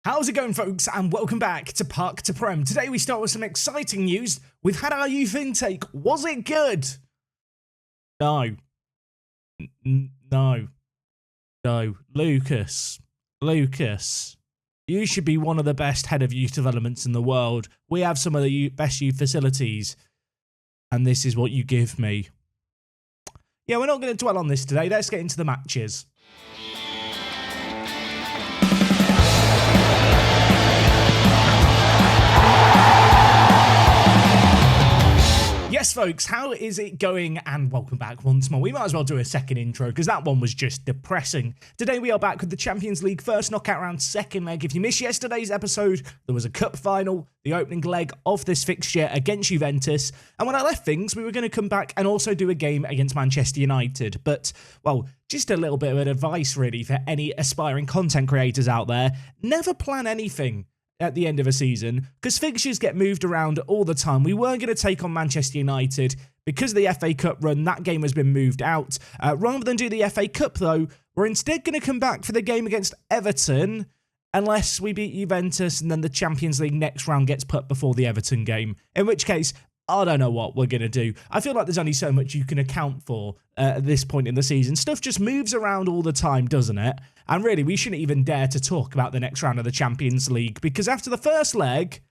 How's it going, folks, and welcome back to Park to Prem. Today we start with some exciting news. We've had our youth intake. Was it good? No. No. Lucas, you should be one of the best head of youth developments in the world. We have some of the best youth facilities, and this is what you give me. Yeah, we're not going to dwell on this today. Let's get into the matches. Yes, folks, how is it going? And welcome back once more. We might as well do a second intro because that one was just depressing. Today we are back with the Champions League first knockout round second leg. If you missed yesterday's episode, there was a cup final, the opening leg of this fixture against Juventus. And when I left things, we were going to come back and also do a game against Manchester United. But, well, just a little bit of advice really for any aspiring content creators out there. Never plan anything at the end of a season, because fixtures get moved around all the time. We weren't going to take on Manchester United because of the FA Cup run. That game has been moved out. Rather than do the FA Cup, though, we're instead going to come back for the game against Everton, unless we beat Juventus and then the Champions League next round gets put before the Everton game, in which case I don't know what we're going to do. I feel like there's only so much you can account for at this point in the season. Stuff just moves around all the time, doesn't it? And really, we shouldn't even dare to talk about the next round of the Champions League, because after the first leg,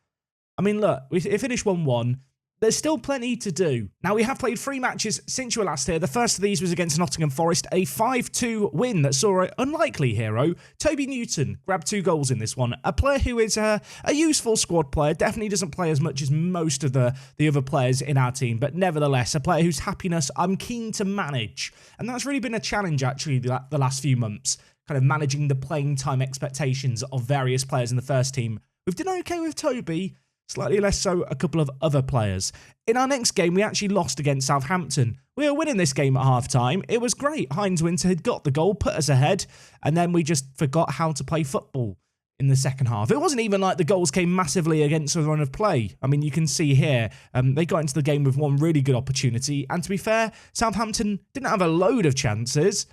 I mean, look, we finished 1-1. There's still plenty to do. Now, we have played 3 matches since you were last here. The first of these was against Nottingham Forest, a 5-2 win that saw an unlikely hero, Toby Newton, grab 2 goals in this one. A player who is a useful squad player, definitely doesn't play as much as most of the other players in our team, but nevertheless, a player whose happiness I'm keen to manage. And that's really been a challenge, actually, the last few months, kind of managing the playing time expectations of various players in the first team. We've done okay with Toby, slightly less so a couple of other players. In our next game, we actually lost against Southampton. We were winning this game at half-time. It was great. Heinz Winter had got the goal, put us ahead, and then we just forgot how to play football in the second half. It wasn't even like the goals came massively against a run of play. I mean, you can see here, they got into the game with one really good opportunity, and to be fair, Southampton didn't have a load of chances.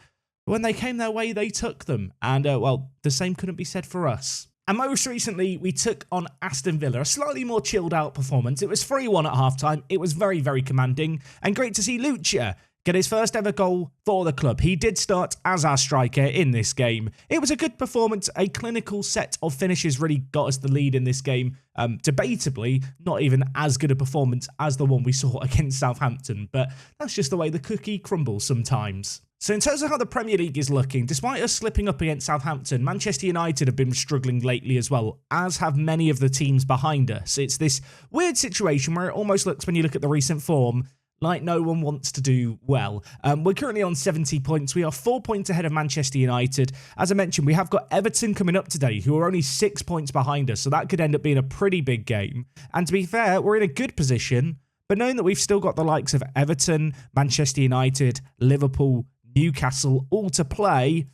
When they came their way, they took them. And, well, the same couldn't be said for us. And most recently, we took on Aston Villa, a slightly more chilled out performance. It was 3-1 at halftime. It was very, very commanding. And great to see Lucia get his first ever goal for the club. He did start as our striker in this game. It was a good performance. A clinical set of finishes really got us the lead in this game. Debatably, not even as good a performance as the one we saw against Southampton. But that's just the way the cookie crumbles sometimes. So in terms of how the Premier League is looking, despite us slipping up against Southampton, Manchester United have been struggling lately as well, as have many of the teams behind us. It's this weird situation where it almost looks, when you look at the recent form, like no one wants to do well. We're currently on 70 points. We are 4 points ahead of Manchester United. As I mentioned, we have got Everton coming up today, who are only 6 points behind us, so that could end up being a pretty big game. And to be fair, we're in a good position, but knowing that we've still got the likes of Everton, Manchester United, Liverpool, Newcastle all to play,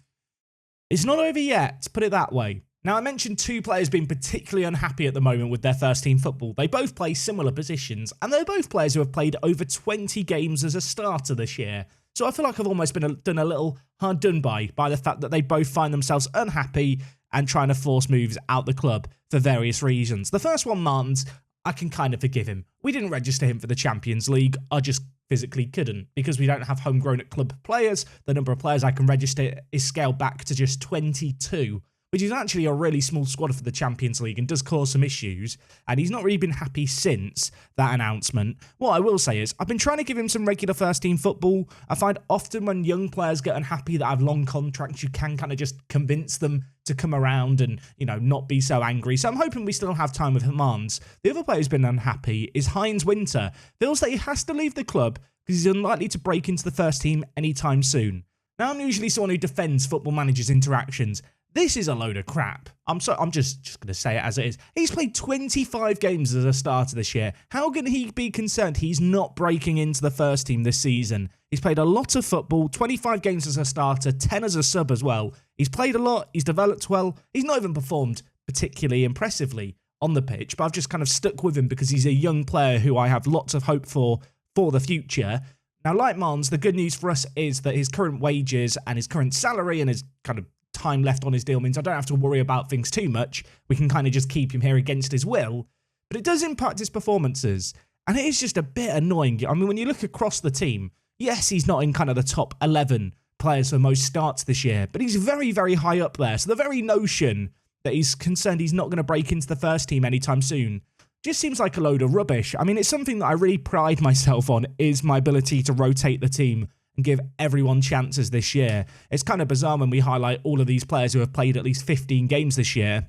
it's not over yet, put it that way. Now, I mentioned 2 players being particularly unhappy at the moment with their first team football. They both play similar positions, and they're both players who have played over 20 games as a starter this year. So I feel like I've almost been done a little hard done by the fact that they both find themselves unhappy and trying to force moves out the club for various reasons. The first one, Martins, I can kind of forgive him. We didn't register him for the Champions League. I just physically couldn't, because we don't have homegrown at club players. The number of players I can register is scaled back to just 22, which is actually a really small squad for the Champions League and does cause some issues, and he's not really been happy since that announcement. What I will say is, I've been trying to give him some regular first team football. I find often when young players get unhappy that have long contracts, you can kind of just convince them to come around and, you know, not be so angry. So I'm hoping we still have time with Hamans. The other player who's been unhappy is Heinz Winter. Feels that he has to leave the club because he's unlikely to break into the first team anytime soon. Now, I'm usually someone who defends Football Manager's interactions. This is a load of crap. I'm just going to say it as it is. He's played 25 games as a starter this year. How can he be concerned he's not breaking into the first team this season? He's played a lot of football, 25 games as a starter, 10 as a sub as well. He's played a lot, he's developed well. He's not even performed particularly impressively on the pitch, but I've just kind of stuck with him because he's a young player who I have lots of hope for the future. Now, like Mons, the good news for us is that his current wages and his current salary and his kind of time left on his deal means I don't have to worry about things too much. We can kind of just keep him here against his will. But it does impact his performances. And it is just a bit annoying. I mean, when you look across the team, yes, he's not in kind of the top 11 players for most starts this year, but he's very, very high up there. So the very notion that he's concerned he's not going to break into the first team anytime soon just seems like a load of rubbish. I mean, it's something that I really pride myself on, is my ability to rotate the team and give everyone chances this year. It's kind of bizarre when we highlight all of these players who have played at least 15 games this year,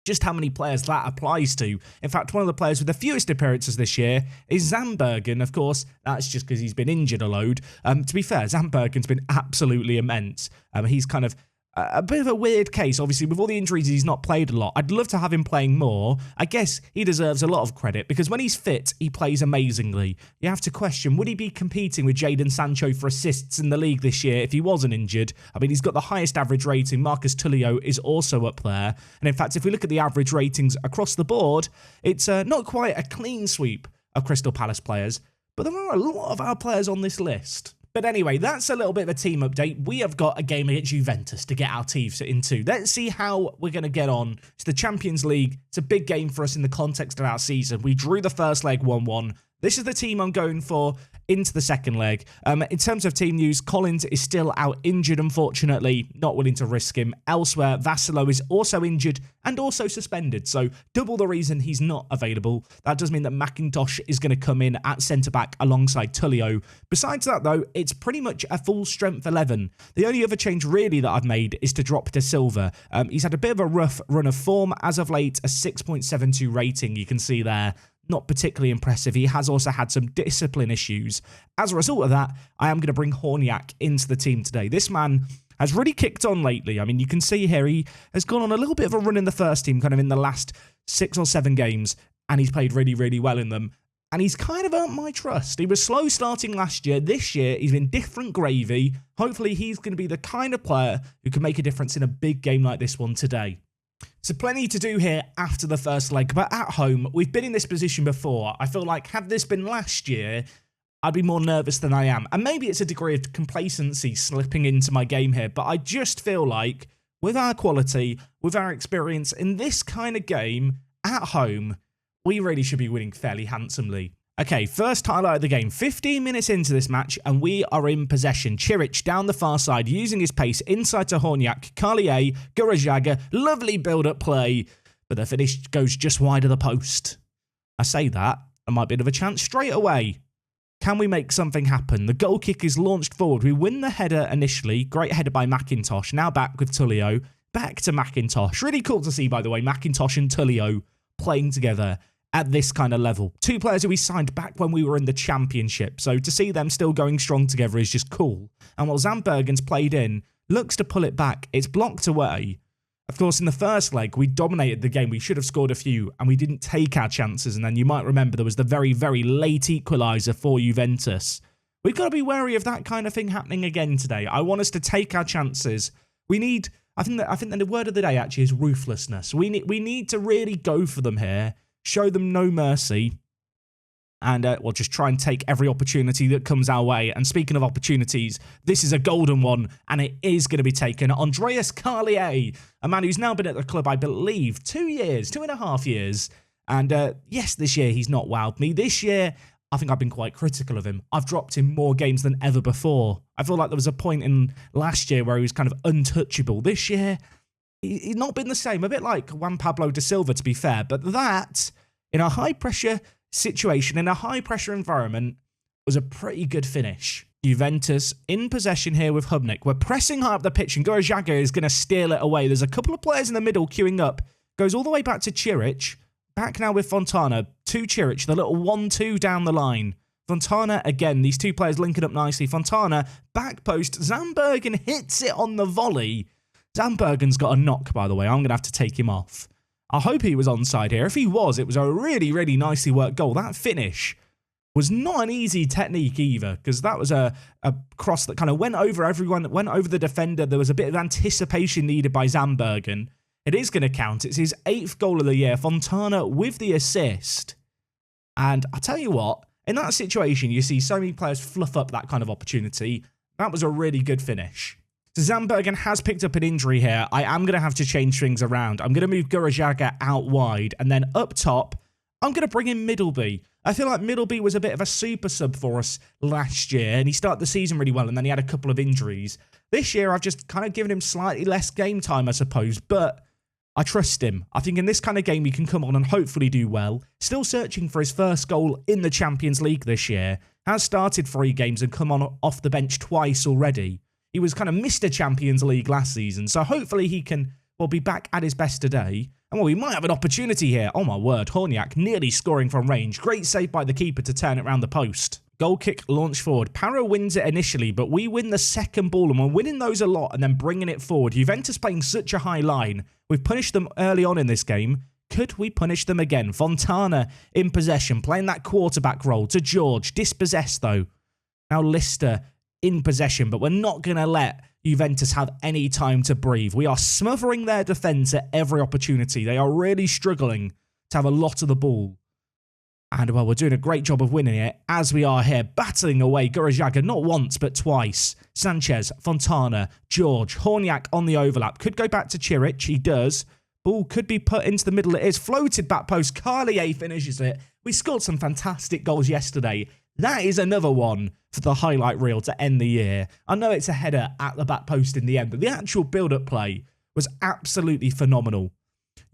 just how many players that applies to. In fact, one of the players with the fewest appearances this year is Zandbergen. Of course, that's just because he's been injured a load. To be fair, Zandbergen's been absolutely immense. He's kind of a bit of a weird case. Obviously, with all the injuries, he's not played a lot. I'd love to have him playing more. I guess he deserves a lot of credit because when he's fit, he plays amazingly. You have to question, would he be competing with Jadon Sancho for assists in the league this year if he wasn't injured? I mean, he's got the highest average rating. Marcus Tulio is also up there. And in fact, if we look at the average ratings across the board, it's not quite a clean sweep of Crystal Palace players, but there are a lot of our players on this list. But anyway, that's a little bit of a team update. We have got a game against Juventus to get our teeth into. Let's see how we're going to get on to the Champions League. It's a big game for us in the context of our season. We drew the first leg 1-1. This is the team I'm going for into the second leg. In terms of team news, Collins is still out injured, unfortunately. Not willing to risk him. Elsewhere, Vassilo is also injured and also suspended. So double the reason he's not available. That does mean that McIntosh is going to come in at centre-back alongside Tulio. Besides that, though, it's pretty much a full strength 11. The only other change really that I've made is to drop De Silva. He's had a bit of a rough run of form as of late, a 6.72 rating you can see there. Not particularly impressive. He has also had some discipline issues. As a result of that, I am going to bring Horniak into the team today. This man has really kicked on lately. I mean, you can see here he has gone on a little bit of a run in the first team, kind of in the last 6 or 7 games, and he's played really, really well in them. And he's kind of earned my trust. He was slow starting last year. This year, he's been different gravy. Hopefully, he's going to be the kind of player who can make a difference in a big game like this one today. So plenty to do here after the first leg, but at home, we've been in this position before. I feel like had this been last year, I'd be more nervous than I am. And maybe it's a degree of complacency slipping into my game here, but I just feel like with our quality, with our experience in this kind of game at home, we really should be winning fairly handsomely. Okay, first highlight of the game. 15 minutes into this match, and we are in possession. Chiric down the far side, using his pace inside to Horniak. Carlier, Gurajaga, lovely build-up play, but the finish goes just wide of the post. I say that, there might be another chance straight away. Can we make something happen? The goal kick is launched forward. We win the header initially. Great header by McIntosh. Now back with Tulio. Back to McIntosh. Really cool to see, by the way, McIntosh and Tulio playing together at this kind of level. 2 players who we signed back when we were in the Championship, so to see them still going strong together is just cool. And while Zandbergen's played in, looks to pull it back, it's blocked away. Of course, in the first leg, we dominated the game. We should have scored a few, and we didn't take our chances. And then you might remember there was the very, very late equaliser for Juventus. We've got to be wary of that kind of thing happening again today. I want us to take our chances. We need, I think that the word of the day actually is ruthlessness. We need to really go for them here. Show them no mercy, and we'll just try and take every opportunity that comes our way. And speaking of opportunities, this is a golden one, and it is going to be taken. Andreas Carlier, a man who's now been at the club, I believe, 2.5 years. And yes, this year he's not wowed me. This year, I think I've been quite critical of him. I've dropped him more games than ever before. I feel like there was a point in last year where he was kind of untouchable. This year, he's not been the same. A bit like Juan Pablo da Silva, to be fair. But that, in a high-pressure situation, in a high-pressure environment, was a pretty good finish. Juventus in possession here with Hubnik. We're pressing high up the pitch, and Gurajaga is going to steal it away. There's a couple of players in the middle queuing up. Goes all the way back to Chiric. Back now with Fontana to Chiric. The little 1-2 down the line. Fontana, again, these 2 players linking up nicely. Fontana, back post. Zandbergen hits it on the volley. Zandbergen's got a knock, by the way. I'm going to have to take him off. I hope he was onside here. If he was, it was a really, really nicely worked goal. That finish was not an easy technique either, because that was a cross that kind of went over everyone, went over the defender. There was a bit of anticipation needed by Zandbergen. It is going to count. It's his 8th goal of the year. Fontana with the assist. And I tell you what, in that situation, you see so many players fluff up that kind of opportunity. That was a really good finish. Zambergen has picked up an injury here. I am going to have to change things around. I'm going to move Gurajaga out wide, and then up top, I'm going to bring in Middleby. I feel like Middleby was a bit of a super sub for us last year, and he started the season really well, and then he had a couple of injuries. This year, I've just kind of given him slightly less game time, I suppose, but I trust him. I think in this kind of game, he can come on and hopefully do well. Still searching for his first goal in the Champions League this year. Has started 3 games and come on off the bench twice already. He was kind of Mr. Champions League last season, so hopefully he can, well, be back at his best today. And well, we might have an opportunity here. Oh my word, Horniak nearly scoring from range. Great save by the keeper to turn it round the post. Goal kick, launch forward. Para wins it initially, but we win the second ball, and we're winning those a lot and then bringing it forward. Juventus playing such a high line. We've punished them early on in this game. Could we punish them again? Fontana in possession, playing that quarterback role to George. Dispossessed though. Now Lister in possession, but we're not going to let Juventus have any time to breathe. We are smothering their defence at every opportunity. They are really struggling to have a lot of the ball. And, well, we're doing a great job of winning it, as we are here, battling away Gurajaga, not once, but twice. Sanchez, Fontana, George, Horniak on the overlap. Could go back to Chiric, he does. Ball could be put into the middle, it is. Floated back post, Carlier finishes it. We scored some fantastic goals yesterday. That is another one for the highlight reel to end the year. I know it's a header at the back post in the end, but the actual build-up play was absolutely phenomenal.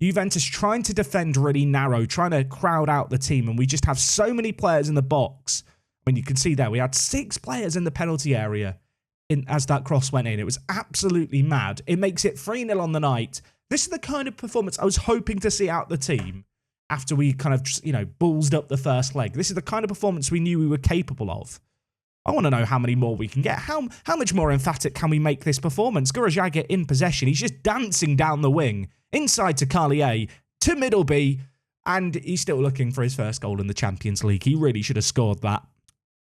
Juventus trying to defend really narrow, trying to crowd out the team, and we just have so many players in the box. I mean, you can see there, we had 6 players in the penalty area as that cross went in. It was absolutely mad. It makes it 3-0 on the night. This is the kind of performance I was hoping to see out the team after we kind of, you know, ballsed up the first leg. This is the kind of performance we knew we were capable of. I want to know how many more we can get. How much more emphatic can we make this performance? Gurajaga in possession. He's just dancing down the wing. Inside to Carlier, to Middleby, and he's still looking for his first goal in the Champions League. He really should have scored that.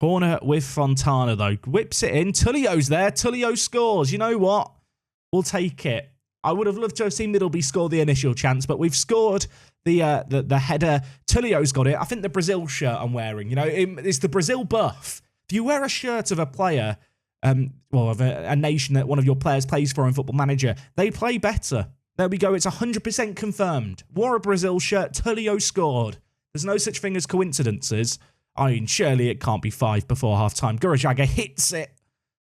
Corner with Fontana, though. Whips it in. Tullio's there. Tullio scores. You know what? We'll take it. I would have loved to have seen Middleby score the initial chance, but we've scored the header. Tullio's got it. I think the Brazil shirt I'm wearing, you know, it's the Brazil buff. If you wear a shirt of a player, well, of a nation that one of your players plays for in Football Manager, they play better. There we go. It's 100% confirmed. Wore a Brazil shirt. Tullio scored. There's no such thing as coincidences. I mean, surely it can't be 5 before half-time. Gurajaga hits it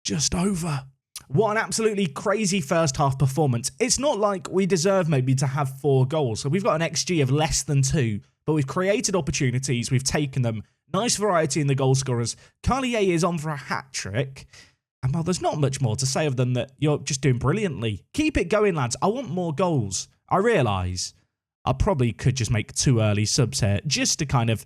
just over. What an absolutely crazy first-half performance. It's not like we deserve maybe to have 4 goals. So we've got an XG of less than 2, but we've created opportunities. We've taken them. Nice variety in the goal scorers. Carlier is on for a hat-trick. And, well, there's not much more to say other than that you're just doing brilliantly. Keep it going, lads. I want more goals. I realise I probably could just make 2 early subs here just to kind of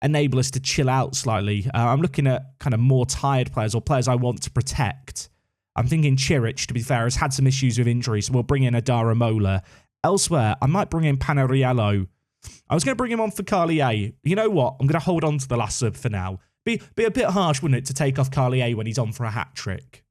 enable us to chill out slightly. I'm looking at kind of more tired players or players I want to protect. I'm thinking Chiric, to be fair, has had some issues with injury, so we'll bring in Adara Mola. Elsewhere, I might bring in Panariello. I was going to bring him on for Carlier. You know what? I'm going to hold on to the last sub for now. Be a bit harsh, wouldn't it, to take off Carlier when he's on for a hat-trick?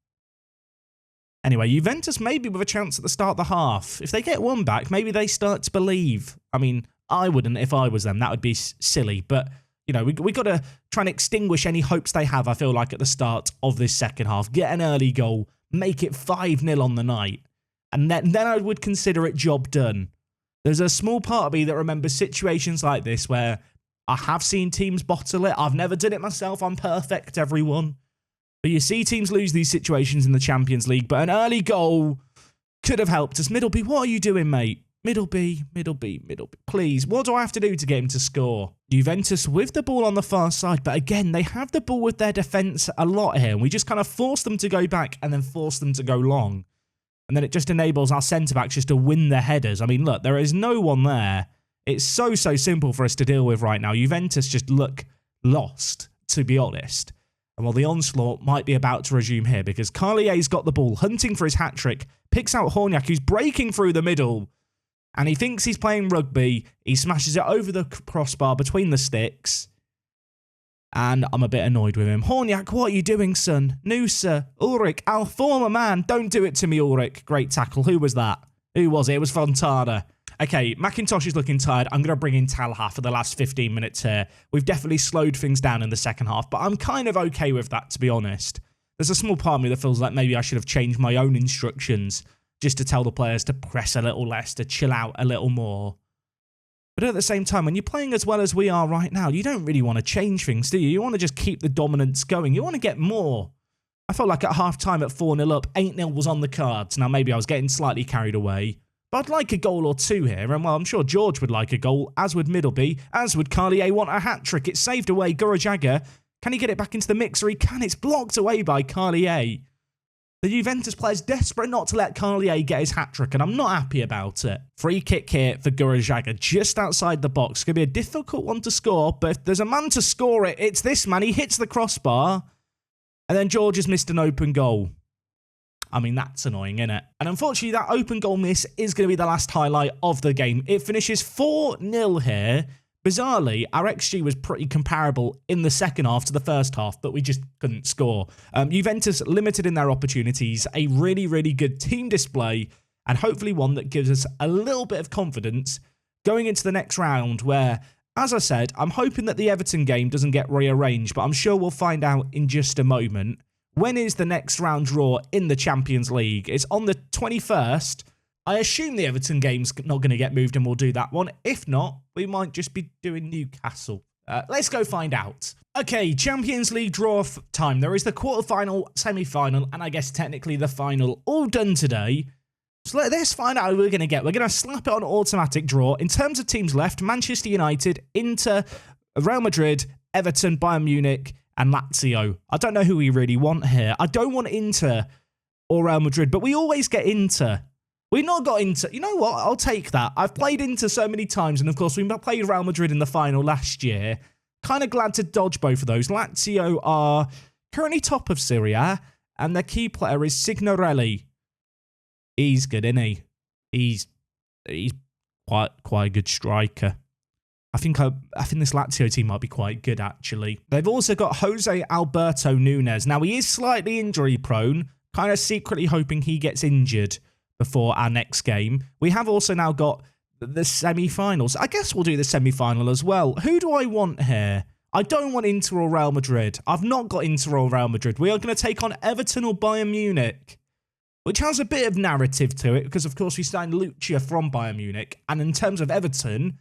Anyway, Juventus maybe with a chance at the start of the half. If they get one back, maybe they start to believe. I mean, I wouldn't if I was them. That would be silly. But, you know, we got to try and extinguish any hopes they have, I feel like, at the start of this second half. Get an early goal. Make it 5-0 on the night. And then I would consider it job done. There's a small part of me that remembers situations like this where I have seen teams bottle it. I've never done it myself. I'm perfect, everyone. But you see teams lose these situations in the Champions League, but an early goal could have helped us. Middleby, what are you doing, mate? Middleby. Please, what do I have to do to get him to score? Juventus with the ball on the far side, but again, they have the ball with their defence a lot here, and we just kind of force them to go back and then force them to go long. And then it just enables our centre-backs just to win the headers. I mean, look, there is no one there. It's so simple for us to deal with right now. Juventus just look lost, to be honest. And while the onslaught might be about to resume here because Carlier's got the ball, hunting for his hat-trick, picks out Horniak, who's breaking through the middle, and he thinks he's playing rugby. He smashes it over the crossbar between the sticks. And I'm a bit annoyed with him. Horniak, what are you doing, son? Noosa, Ulrich, our former man. Don't do it to me, Ulrich. Great tackle. Who was that? Who was it? It was Fontana. Okay, McIntosh is looking tired. I'm going to bring in Talha for the last 15 minutes here. We've definitely slowed things down in the second half, but I'm kind of okay with that, to be honest. there's a small part of me that feels like maybe I should have changed my own instructions just to tell the players to press a little less, to chill out a little more. But at the same time, when you're playing as well as we are right now, you don't really want to change things, do you? You want to just keep the dominance going. You want to get more. I felt like at half-time at 4-0 up, 8-0 was on the cards. Now, maybe I was getting slightly carried away. But I'd like a goal or two here, and well, I'm sure George would like a goal, as would Middleby, as would Carlier want a hat-trick. It's saved away, Gurajaga. Can he get it back into the mixer? He can. It's blocked away by Carlier. The Juventus player's desperate not to let Carlier get his hat-trick, and I'm not happy about it. Free kick here for Gurajaga, just outside the box. It's going to be a difficult one to score, but if there's a man to score it, it's this man. He hits the crossbar, and then George has missed an open goal. I mean, that's annoying, isn't it? And unfortunately, that open goal miss is going to be the last highlight of the game. It finishes 4-0 here. Bizarrely, our XG was pretty comparable in the second half to the first half, but we just couldn't score. Juventus limited in their opportunities, a really, really good team display, and hopefully one that gives us a little bit of confidence going into the next round where, as I said, I'm hoping that the Everton game doesn't get rearranged, but I'm sure we'll find out in just a moment. When is the next round draw in the Champions League? It's on the 21st. I assume the Everton game's not going to get moved and we'll do that one. If not, we might just be doing Newcastle. Let's go find out. Okay, Champions League draw time. There is the quarterfinal, semi-final, and I guess technically the final all done today. So let's find out who we're going to get. We're going to slap it on automatic draw. In terms of teams left, Manchester United, Inter, Real Madrid, Everton, Bayern Munich, and Lazio. I don't know who we really want here. I don't want Inter or Real Madrid, but we always get Inter. We've not got Inter. You know what? I'll take that. I've played Inter so many times, and of course, we played Real Madrid in the final last year. Kind of glad to dodge both of those. Lazio are currently top of Serie A, and their key player is Signorelli. He's good, isn't he? He's quite a good striker. I think this Lazio team might be quite good, actually. They've also got Jose Alberto Nunes. Now, he is slightly injury-prone, kind of secretly hoping he gets injured before our next game. We have also now got the semi-finals. I guess we'll do the semi-final as well. Who do I want here? I don't want Inter or Real Madrid. I've not got Inter or Real Madrid. We are going to take on Everton or Bayern Munich, which has a bit of narrative to it because, of course, we signed Lucia from Bayern Munich. And in terms of Everton,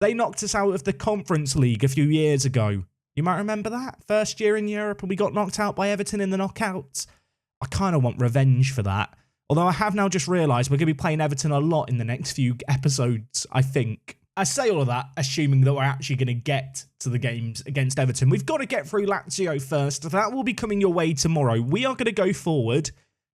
they knocked us out of the Conference League a few years ago. You might remember that? First year in Europe and we got knocked out by Everton in the knockouts. I kind of want revenge for that. Although I have now just realised we're going to be playing Everton a lot in the next few episodes, I think. I say all of that, assuming that we're actually going to get to the games against Everton. We've got to get through Lazio first. That will be coming your way tomorrow. We are going to go forward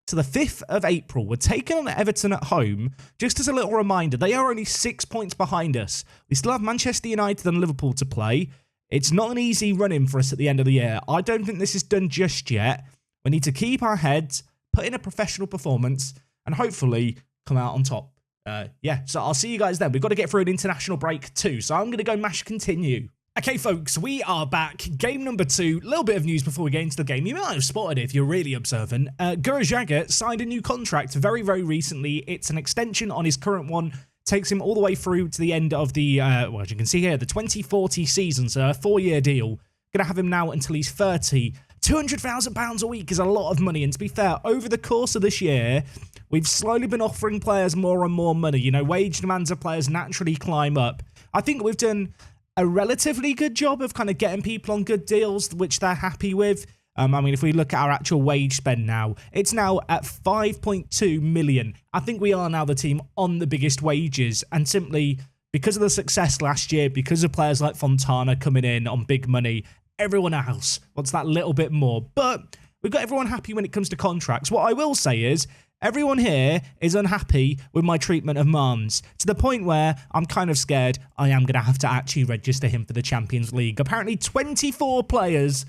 to the 5th of April. We're taking on Everton at home. Just as a little reminder, they are only 6 points behind us. We still have Manchester United and Liverpool to play. It's not an easy run-in for us at the end of the year. I don't think this is done just yet. We need to keep our heads, put in a professional performance, and hopefully come out on top. So I'll see you guys then. We've got to get through an international break too, so I'm going to go mash continue. Okay, folks, we are back. Game number 2. A little bit of news before we get into the game. You might have spotted it if you're really observant. Gurajaga signed a new contract very, very recently. It's an extension on his current one. Takes him all the way through to the end of the, as you can see here, the 2040 season. So a 4-year deal. Going to have him now until he's 30. £200,000 a week is a lot of money. And to be fair, over the course of this year, we've slowly been offering players more and more money. You know, wage demands of players naturally climb up. I think we've done a relatively good job of kind of getting people on good deals, which they're happy with. I mean, if we look at our actual wage spend now, it's now at 5.2 million. I think we are now the team on the biggest wages, and simply because of the success last year, because of players like Fontana coming in on big money, everyone else wants that little bit more. But we've got everyone happy when it comes to contracts. What I will say is, everyone here is unhappy with my treatment of Marms, to the point where I'm kind of scared I am going to have to actually register him for the Champions League. Apparently 24 players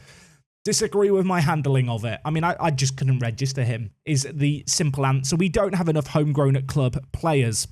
disagree with my handling of it. I mean, I just couldn't register him, is the simple answer. We don't have enough homegrown at club players.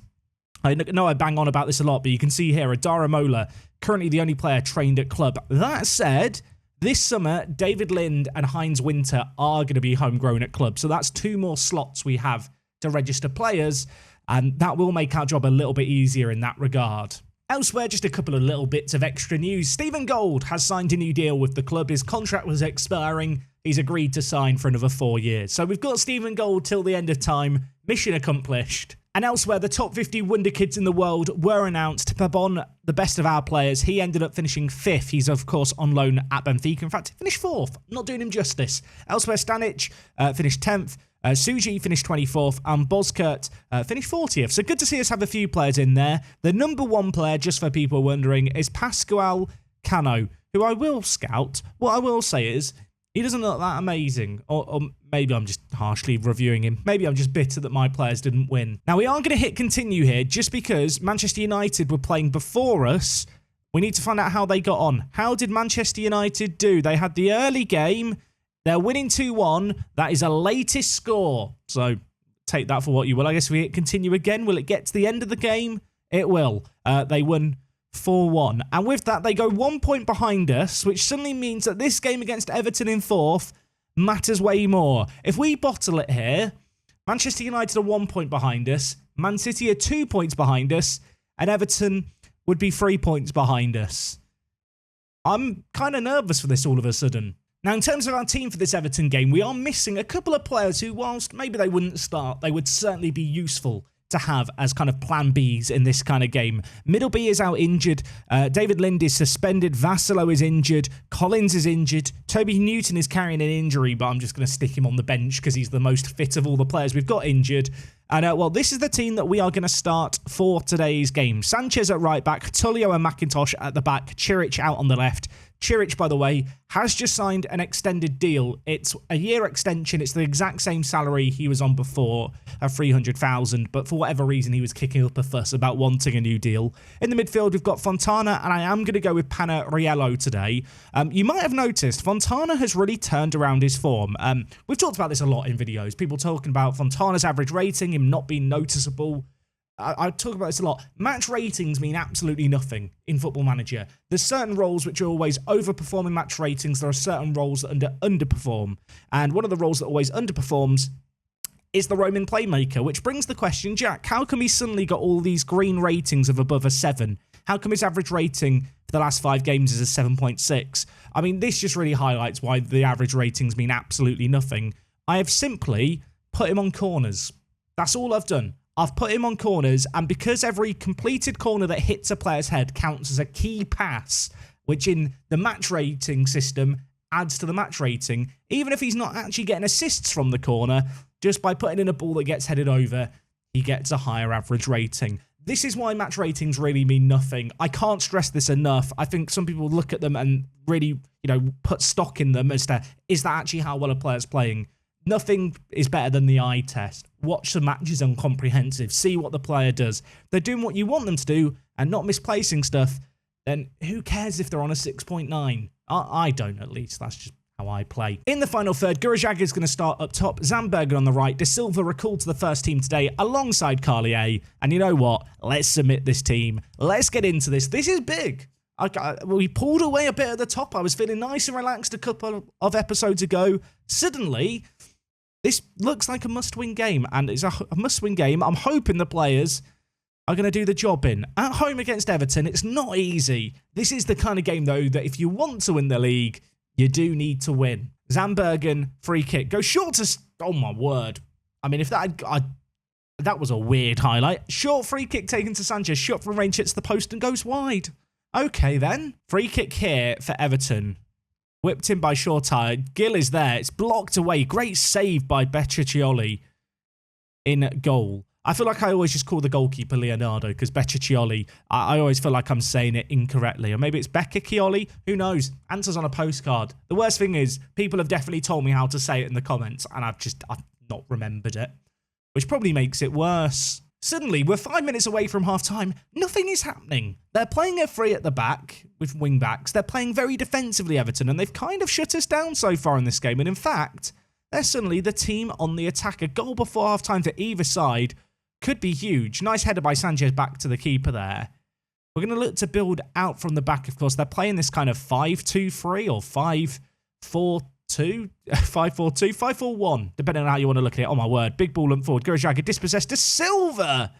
I know I bang on about this a lot, but you can see here, Adara Mola, currently the only player trained at club. That said, this summer, David Lind and Heinz Winter are going to be homegrown at club. So that's 2 more slots we have to register players, and that will make our job a little bit easier in that regard. Elsewhere, just a couple of little bits of extra news. Stephen Gold has signed a new deal with the club. His contract was expiring he's agreed to sign for another 4 years. So we've got Stephen Gold till the end of time. Mission accomplished. And elsewhere, the top 50 wonder kids in the world were announced. Pabon, the best of our players, he ended up finishing 5th. He's, of course, on loan at Benfica. In fact, he finished 4th. I'm not doing him justice. Elsewhere, Stanic finished 10th. Suji finished 24th. And Boskurt finished 40th. So good to see us have a few players in there. The number 1 player, just for people wondering, is Pascual Cano, who I will scout. What I will say is, he doesn't look that amazing, or maybe I'm just harshly reviewing him. Maybe I'm just bitter that my players didn't win. Now, we are going to hit continue here just because Manchester United were playing before us. We need to find out how they got on. How did Manchester United do? They had the early game. They're winning 2-1. That is a latest score. So take that for what you will. I guess if we hit continue again, will it get to the end of the game? It will. They won 4-1. And with that, they go 1 point behind us, which suddenly means that this game against Everton in 4th matters way more. If we bottle it here, Manchester United are 1 point behind us, Man City are 2 points behind us, and Everton would be 3 points behind us. I'm kind of nervous for this all of a sudden. Now, in terms of our team for this Everton game, we are missing a couple of players who, whilst maybe they wouldn't start, they would certainly be useful to have as kind of plan Bs in this kind of game. Middle B is out injured. David Lind is suspended. Vassilo is injured. Collins is injured. Toby Newton is carrying an injury, but I'm just going to stick him on the bench because he's the most fit of all the players we've got injured. And, well, this is the team that we are going to start for today's game. Sanchez at right back, Tullio and McIntosh at the back, Chiric out on the left. Chiric, by the way, has just signed an extended deal. It's a year extension. It's the exact same salary he was on before, of 300,000, but for whatever reason, he was kicking up a fuss about wanting a new deal. In the midfield, we've got Fontana, and I am going to go with Panariello today. You might have noticed, Fontana has really turned around his form. We've talked about this a lot in videos. People talking about Fontana's average rating, him not being noticeable. I talk about this a lot. Match ratings mean absolutely nothing in Football Manager. There's certain roles which are always overperforming match ratings. There are certain roles that underperform. And one of the roles that always underperforms is the roaming playmaker, which brings the question, Jack, how come he suddenly got all these green ratings of above a 7? How come his average rating for the last 5 games is a 7.6? I mean, this just really highlights why the average ratings mean absolutely nothing. I have simply put him on corners. That's all I've done. I've put him on corners, and because every completed corner that hits a player's head counts as a key pass, which in the match rating system adds to the match rating, even if he's not actually getting assists from the corner, just by putting in a ball that gets headed over, he gets a higher average rating. This is why match ratings really mean nothing. I can't stress this enough. I think some people look at them and really, put stock in them as to, is that actually how well a player's playing? Nothing is better than the eye test. Watch the matches on comprehensive. See what the player does. If they're doing what you want them to do and not misplacing stuff, then who cares if they're on a 6.9? I don't, at least. That's just how I play. In the final third, Gurajag is going to start up top. Zambergen on the right. De Silva recalled to the first team today alongside Carlier. And you know what? Let's submit this team. Let's get into this. This is big. We pulled away a bit at the top. I was feeling nice and relaxed a couple of episodes ago. Suddenly, this looks like a must-win game, and it's a must-win game. I'm hoping the players are going to do the job in. At home against Everton, it's not easy. This is the kind of game, though, that if you want to win the league, you do need to win. Zambergen, free kick. Go short to... Oh, my word. I mean, if that... that was a weird highlight. Short free kick taken to Sanchez. Shot from range, hits the post and goes wide. Okay, then. Free kick here for Everton. Whipped in by Shortire. Gill is there. It's blocked away. Great save by Beccioli in goal. I feel like I always just call the goalkeeper Leonardo because Beccioli, I always feel like I'm saying it incorrectly. Or maybe it's Beccioli. Who knows? Answers on a postcard. The worst thing is people have definitely told me how to say it in the comments and I've not remembered it, which probably makes it worse. Suddenly, we're 5 minutes away from half-time. Nothing is happening. They're playing a free at the back with wing-backs. They're playing very defensively, Everton, and they've kind of shut us down so far in this game. And in fact, they're suddenly the team on the attack. A goal before half-time to either side could be huge. Nice header by Sanchez back to the keeper there. We're going to look to build out from the back, of course. They're playing this kind of 5-2-3 or 5-4-2, 5-4-2, 5-4-1, depending on how you want to look at it. Oh, my word. Big ball and forward. Gurajag dispossessed to Silva.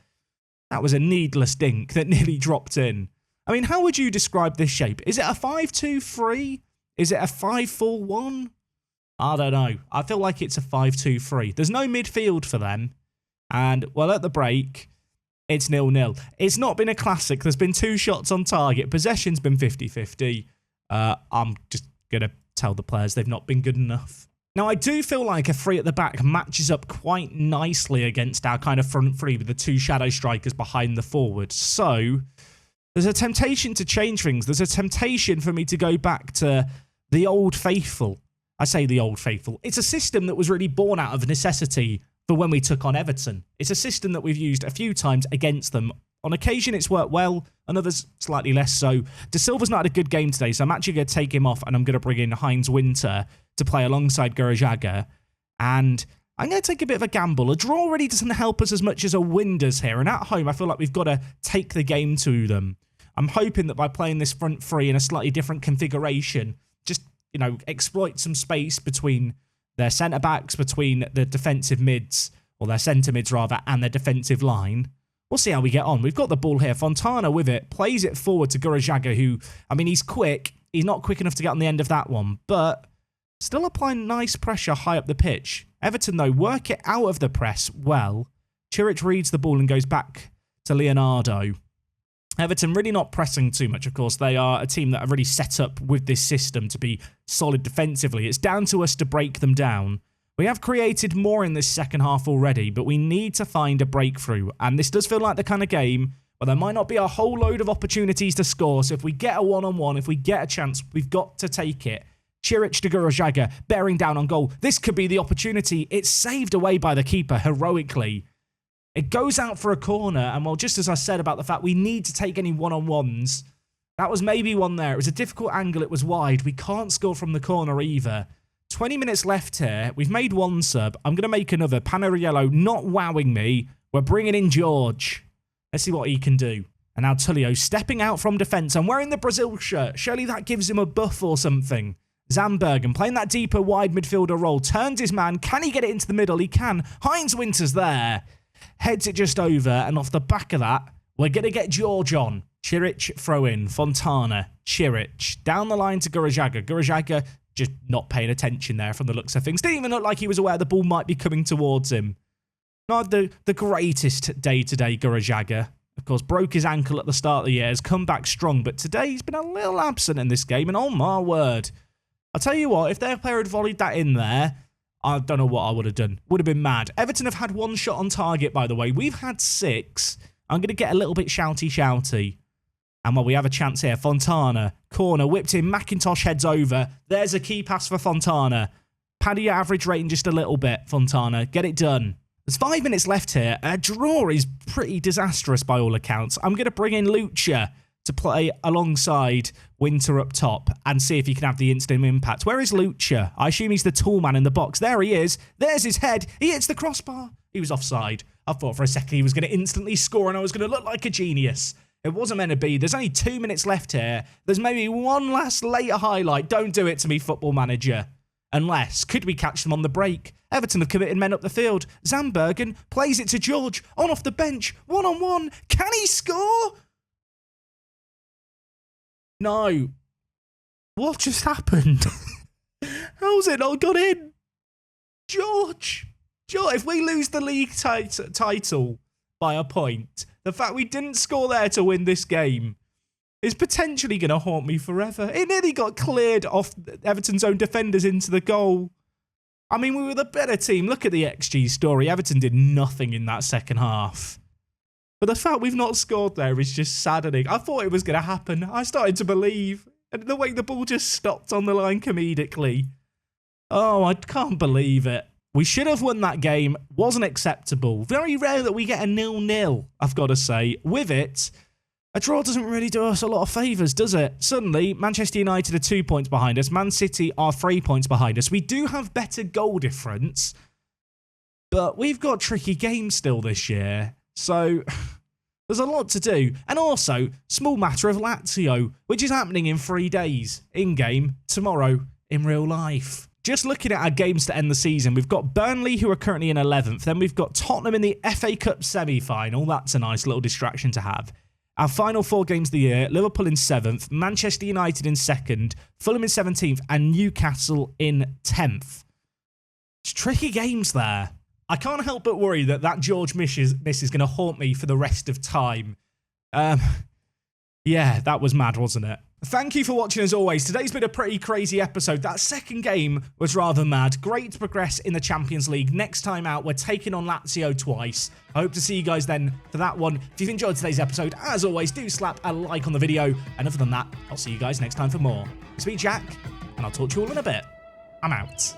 That was a needless dink that nearly dropped in. I mean, how would you describe this shape? Is it a 5-2-3? Is it a 5-4-1? I don't know. I feel like it's a 5-2-3. There's no midfield for them. And, well, at the break, it's 0-0. It's not been a classic. There's been 2 shots on target. Possession's been 50-50. I'm just going to tell the players they've not been good enough. Now, I do feel like a 3 at the back matches up quite nicely against our kind of front 3 with the 2 shadow strikers behind the forward. So, there's a temptation to change things. There's a temptation for me to go back to the old faithful. I say the old faithful. It's a system that was really born out of necessity for when we took on Everton. It's a system that we've used a few times against them. On occasion, it's worked well, and others slightly less so. De Silva's not had a good game today, so I'm actually going to take him off, and I'm going to bring in Heinz Winter to play alongside Gurajaga. And I'm going to take a bit of a gamble. A draw really doesn't help us as much as a win does here, and at home, I feel like we've got to take the game to them. I'm hoping that by playing this front 3 in a slightly different configuration, just, you know, exploit some space between their centre-backs, between the defensive mids, or their centre mids rather, and their defensive line. We'll see how we get on. We've got the ball here. Fontana with it, plays it forward to Gurajaga, who, I mean, he's quick. He's not quick enough to get on the end of that one, but still applying nice pressure high up the pitch. Everton, though, work it out of the press well. Chiric reads the ball and goes back to Leonardo. Everton really not pressing too much, of course. They are a team that are really set up with this system to be solid defensively. It's down to us to break them down. We have created more in this second half already, but we need to find a breakthrough. And this does feel like the kind of game where there might not be a whole load of opportunities to score. So if we get a one-on-one, if we get a chance, we've got to take it. Chiric to Gurajaga, bearing down on goal. This could be the opportunity. It's saved away by the keeper heroically. It goes out for a corner, and well, just as I said about the fact we need to take any one-on-ones, that was maybe one there. It was a difficult angle. It was wide. We can't score from the corner either. 20 minutes left here. We've made 1 sub. I'm going to make another. Panariello not wowing me. We're bringing in George. Let's see what he can do. And now Tullio stepping out from defence and wearing the Brazil shirt. Surely that gives him a buff or something. Zambergen playing that deeper wide midfielder role. Turns his man. Can he get it into the middle? He can. Heinz Winter's there. Heads it just over, and off the back of that, we're going to get George on. Chiric throw in. Fontana. Chiric. Down the line to Gurajaga. Gurajaga just not paying attention there from the looks of things. Didn't even look like he was aware the ball might be coming towards him. Not the greatest day today, Gurajaga. Of course, broke his ankle at the start of the year. Has come back strong, but today he's been a little absent in this game, and oh my word. I'll tell you what, if their player had volleyed that in there, I don't know what I would have done. Would have been mad. Everton have had 1 shot on target, by the way. We've had 6. I'm going to get a little bit shouty. And well, we have a chance here. Fontana, corner, whipped in. McIntosh heads over. There's a key pass for Fontana. Pad your average rating just a little bit, Fontana. Get it done. There's 5 minutes left here. A draw is pretty disastrous by all accounts. I'm going to bring in Lucha to play alongside Winter up top and see if he can have the instant impact. Where is Lucha? I assume he's the tall man in the box. There he is. There's his head. He hits the crossbar. He was offside. I thought for a second he was going to instantly score and I was going to look like a genius. It wasn't meant to be. There's only 2 minutes left here. There's maybe one last later highlight. Don't do it to me, Football Manager. Unless, could we catch them on the break? Everton have committed men up the field. Zambergen plays it to George. On off the bench. 1-on-1. Can he score? No. What just happened? How's it not got in? George, if we lose the league title by a point, the fact we didn't score there to win this game is potentially going to haunt me forever. It nearly got cleared off Everton's own defenders into the goal. I mean, we were the better team. Look at the XG story. Everton did nothing in that second half. But the fact we've not scored there is just saddening. I thought it was going to happen. I started to believe. And the way the ball just stopped on the line comedically. Oh, I can't believe it. We should have won that game. Wasn't acceptable. Very rare that we get a 0-0, I've got to say. With it, a draw doesn't really do us a lot of favours, does it? Suddenly, Manchester United are 2 points behind us. Man City are 3 points behind us. We do have better goal difference. But we've got tricky games still this year. So, there's a lot to do. And also, small matter of Lazio, which is happening in 3 days. In-game, tomorrow, in real life. Just looking at our games to end the season, we've got Burnley, who are currently in 11th. Then we've got Tottenham in the FA Cup semi-final. That's a nice little distraction to have. Our final 4 games of the year, Liverpool in 7th, Manchester United in 2nd, Fulham in 17th, and Newcastle in 10th. It's tricky games there. I can't help but worry that George miss is going to haunt me for the rest of time. Yeah, that was mad, wasn't it? Thank you for watching as always. Today's been a pretty crazy episode. That second game was rather mad. Great to progress in the Champions League. Next time out, we're taking on Lazio twice. I hope to see you guys then for that one. If you've enjoyed today's episode, as always, do slap a like on the video. And other than that, I'll see you guys next time for more. It's me, Jack, and I'll talk to you all in a bit. I'm out.